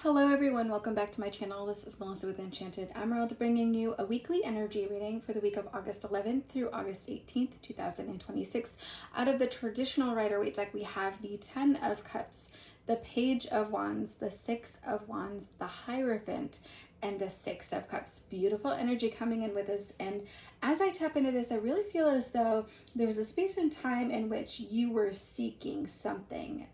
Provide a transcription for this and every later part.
Hello everyone, welcome back to my channel. This is Melissa with Enchanted Emerald, bringing you a weekly energy reading for the week of August 11th through August 18th, 2026. Out of the traditional Rider-Waite deck, we have the 10 of Cups, the Page of Wands, the 6 of Wands, the Hierophant, and the 6 of Cups. Beautiful energy coming in with us. And as I tap into this, I really feel as though there was a space and time in which you were seeking something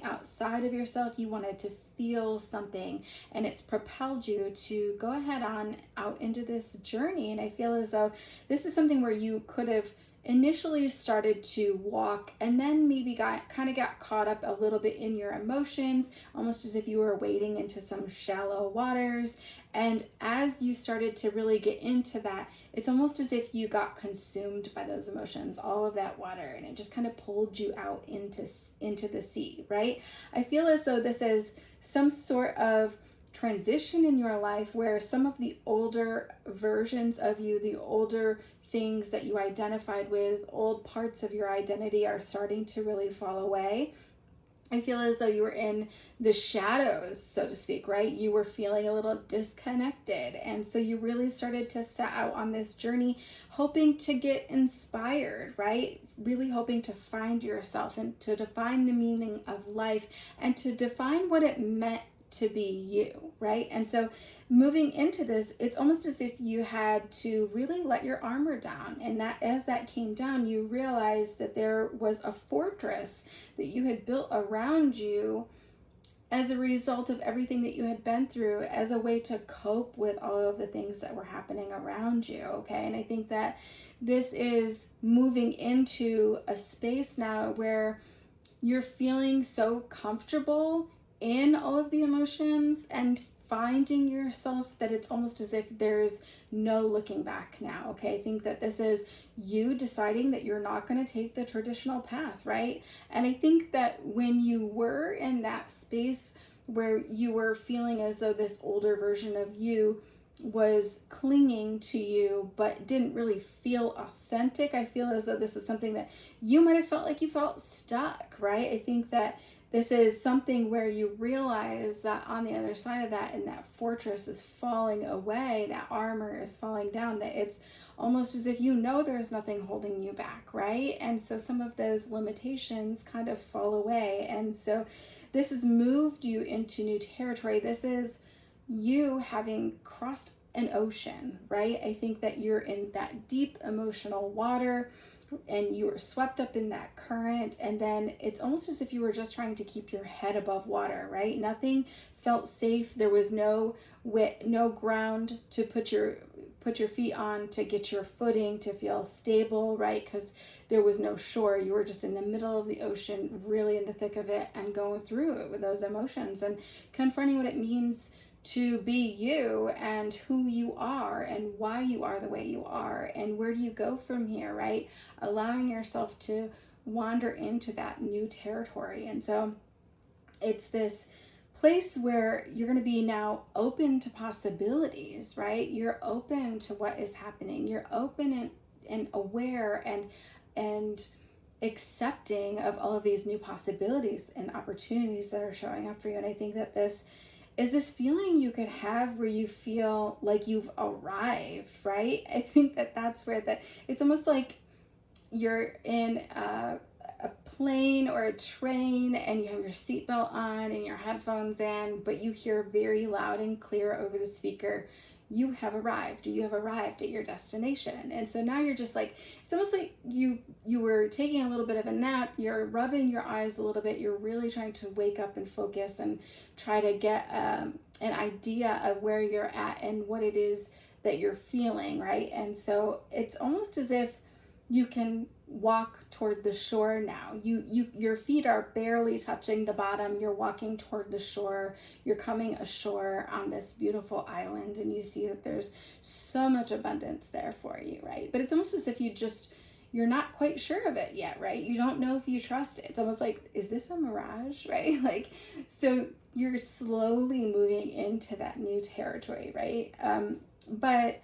outside of yourself. You wanted to feel something, and it's propelled you to go ahead on out into this journey. And I feel as though this is something where you could have initially started to walk and then maybe got caught up a little bit in your emotions, almost as if you were wading into some shallow waters. And as you started to really get into that, it's almost as if you got consumed by those emotions, all of that water, and it just kind of pulled you out into the sea, right? I feel as though this is some sort of transition in your life where some of the older versions of you, the older things that you identified with, old parts of your identity are starting to really fall away. I feel as though you were in the shadows, so to speak, right? You were feeling a little disconnected. And so you really started to set out on this journey, hoping to get inspired, right? Really hoping to find yourself and to define the meaning of life and to define what it meant to be you, right? And so moving into this, it's almost as if you had to really let your armor down, and that as that came down, you realized that there was a fortress that you had built around you as a result of everything that you had been through, as a way to cope with all of the things that were happening around you, okay? And I think that this is moving into a space now where you're feeling so comfortable in all of the emotions and finding yourself that it's almost as if there's no looking back now, okay? I think that this is you deciding that you're not going to take the traditional path, right? And I think that when you were in that space where you were feeling as though this older version of you was clinging to you but didn't really feel authentic, I feel as though this is something that you might have felt like you felt stuck, right? I think that this is something where you realize that on the other side of that, and that fortress is falling away, that armor is falling down, that it's almost as if you know there's nothing holding you back, right? And so some of those limitations kind of fall away. And so this has moved you into new territory. This is you having crossed an ocean, right? I think that you're in that deep emotional water and you were swept up in that current, and then it's almost as if you were just trying to keep your head above water, right? Nothing felt safe. There was no ground to put your feet on, to get your footing, to feel stable, right? Because there was no shore. You were just in the middle of the ocean, really in the thick of it, and going through it with those emotions and confronting what it means to be you and who you are and why you are the way you are and where do you go from here, right? Allowing yourself to wander into that new territory. And so it's this place where you're going to be now open to possibilities, right? You're open to what is happening. You're open and aware and accepting of all of these new possibilities and opportunities that are showing up for you. And I think that this is this feeling you could have where you feel like you've arrived, right? I think that that's where it's almost like you're in a plane or a train and you have your seatbelt on and your headphones in, but you hear very loud and clear over the speaker, you have arrived at your destination. And so now you're just like, it's almost like you were taking a little bit of a nap, you're rubbing your eyes a little bit, you're really trying to wake up and focus and try to get an idea of where you're at and what it is that you're feeling, right? And so it's almost as if you can walk toward the shore now. Your feet are barely touching the bottom. You're walking toward the shore. You're coming ashore on this beautiful island, and you see that there's so much abundance there for you, right? But it's almost as if you're not quite sure of it yet, right? You don't know if you trust it. It's almost like, is this a mirage, right? Like, so you're slowly moving into that new territory, right? But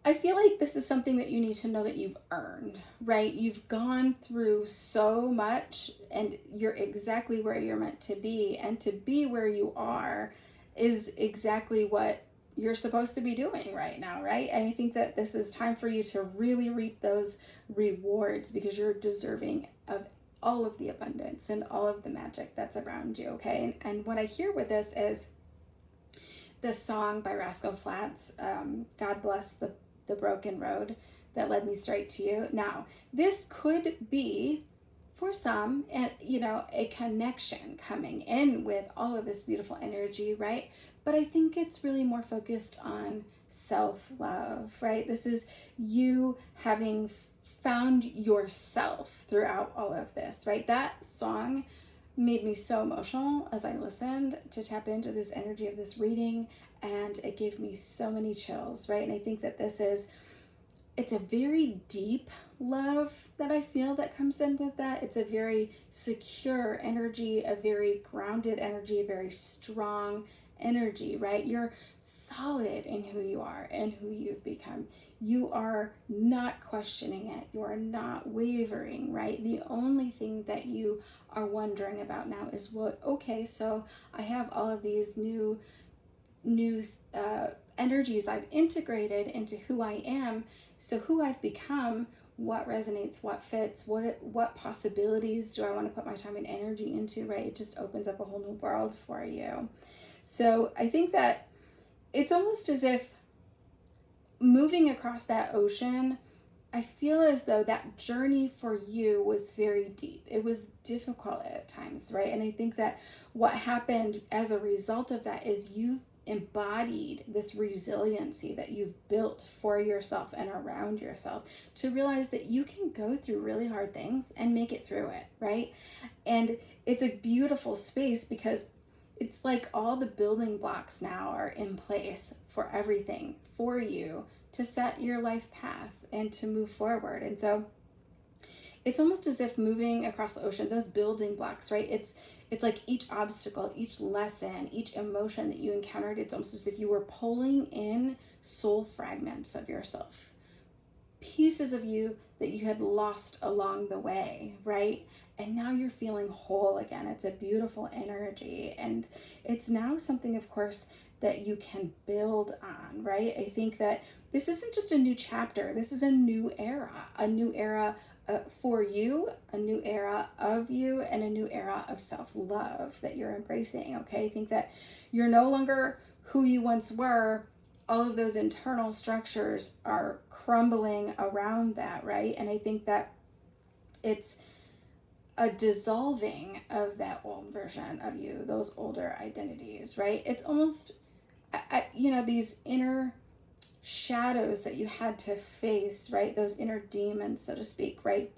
I feel like this is something that you need to know that you've earned, right? You've gone through so much and you're exactly where you're meant to be. And to be where you are is exactly what you're supposed to be doing right now, right? And I think that this is time for you to really reap those rewards because you're deserving of all of the abundance and all of the magic that's around you, okay? And what I hear with this is this song by Rascal Flatts, God Bless the Broken Road that led me straight to you. Now, this could be for some, and a connection coming in with all of this beautiful energy, right? But I think it's really more focused on self-love, right? This is you having found yourself throughout all of this, right? That song made me so emotional as I listened to tap into this energy of this reading, and it gave me so many chills, right? And I think that it's a very deep love that I feel that comes in with that. It's a very secure energy, a very grounded energy, a very strong energy, right? You're solid in who you are and who you've become. You are not questioning it. You are not wavering, right? The only thing that you are wondering about now is, well, okay, so I have all of these new energies I've integrated into who I am. So who I've become, what resonates, what fits, what possibilities do I want to put my time and energy into, right? It just opens up a whole new world for you. So I think that it's almost as if moving across that ocean, I feel as though that journey for you was very deep. It was difficult at times, right? And I think that what happened as a result of that is you embodied this resiliency that you've built for yourself and around yourself to realize that you can go through really hard things and make it through it, right? And it's a beautiful space because it's like all the building blocks now are in place for everything for you to set your life path and to move forward. And so it's almost as if moving across the ocean, those building blocks, right? It's like each obstacle, each lesson, each emotion that you encountered, it's almost as if you were pulling in soul fragments of yourself, pieces of you that you had lost along the way, right? And now you're feeling whole again. It's a beautiful energy. And it's now something, of course, that you can build on, right? I think that this isn't just a new chapter. This is a new era for you, a new era of you, and a new era of self-love that you're embracing, okay? I think that you're no longer who you once were. All of those internal structures are crumbling around that, right? And I think that it's a dissolving of that old version of you, those older identities, right? It's almost, these inner shadows that you had to face, right? Those inner demons, so to speak, right?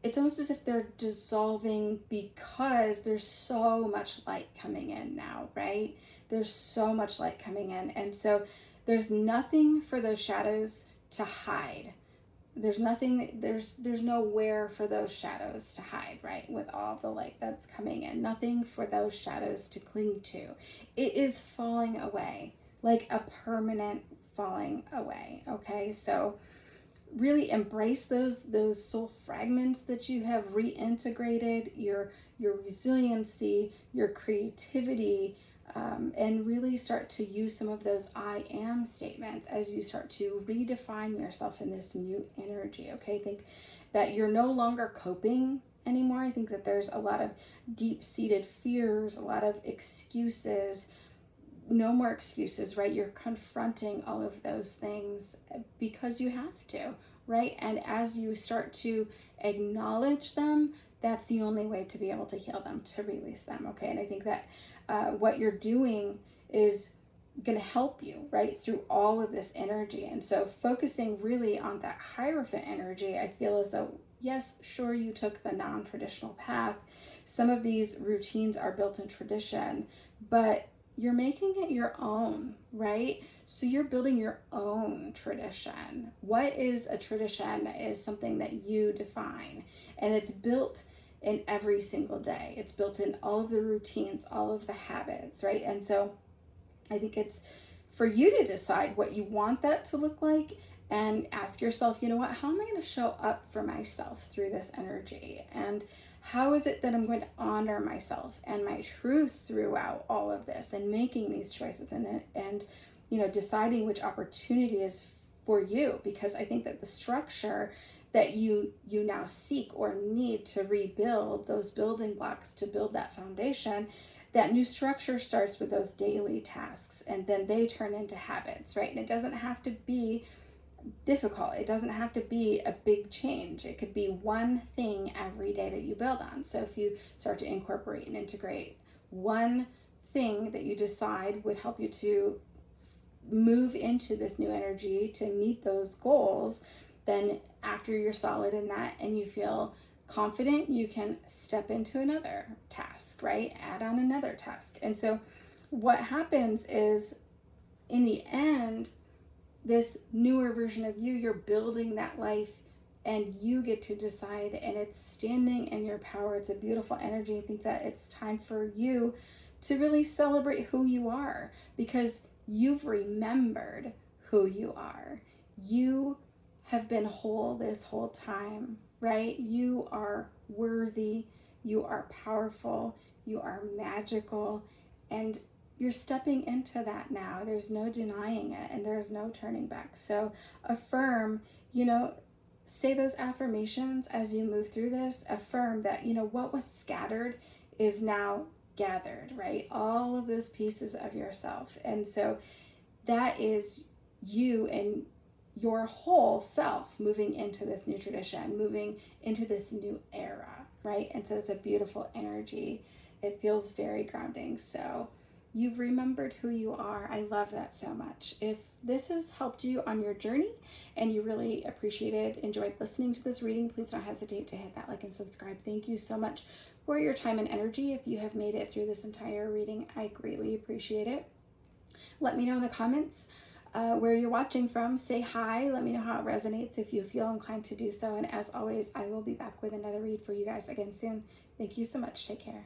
It's almost as if they're dissolving because there's so much light coming in now, right? There's so much light coming in. And so there's nothing for those shadows to hide. There's nowhere for those shadows to hide, right? With all the light that's coming in, nothing for those shadows to cling to. It is falling away, like a permanent falling away, okay? So really embrace those soul fragments that you have reintegrated, your resiliency, your creativity, and really start to use some of those I am statements as you start to redefine yourself in this new energy, okay? I think that you're no longer coping anymore. I think that there's a lot of deep-seated fears, a lot of excuses. No more excuses, right? You're confronting all of those things because you have to, right? And as you start to acknowledge them, that's the only way to be able to heal them, to release them, okay? And I think that what you're doing is going to help you, right, through all of this energy. And so focusing really on that Hierophant energy, I feel as though, yes, sure, you took the non-traditional path. Some of these routines are built in tradition, but you're making it your own, right? So you're building your own tradition. What is a tradition is something that you define, and it's built in every single day. It's built in all of the routines, all of the habits, right? And so I think it's for you to decide what you want that to look like and ask yourself, you know what, how am I going to show up for myself through this energy? And how is it that I'm going to honor myself and my truth throughout all of this, and making these choices and deciding which opportunity is for you? Because I think that the structure that you now seek or need to rebuild, those building blocks to build that foundation, that new structure starts with those daily tasks, and then they turn into habits, right? And it doesn't have to be difficult. It doesn't have to be a big change. It could be one thing every day that you build on. So if you start to incorporate and integrate one thing that you decide would help you to move into this new energy to meet those goals, then after you're solid in that and you feel confident, you can step into another task, right? Add on another task. And so what happens is, in the end, this newer version of you, you're building that life, and you get to decide, and it's standing in your power. It's a beautiful energy. I think that it's time for you to really celebrate who you are, because you've remembered who you are. You have been whole this whole time, right? You are worthy, you are powerful, you are magical, and you're stepping into that now. There's no denying it, and there's no turning back. So affirm, say those affirmations as you move through this. Affirm that, what was scattered is now gathered, right? All of those pieces of yourself. And so that is you and your whole self moving into this new tradition, moving into this new era, right? And so it's a beautiful energy. It feels very grounding. So you've remembered who you are. I love that so much. If this has helped you on your journey and you really enjoyed listening to this reading, please don't hesitate to hit that like and subscribe. Thank you so much for your time and energy. If you have made it through this entire reading, I greatly appreciate it. Let me know in the comments where you're watching from. Say hi. Let me know how it resonates if you feel inclined to do so. And as always, I will be back with another read for you guys again soon. Thank you so much. Take care.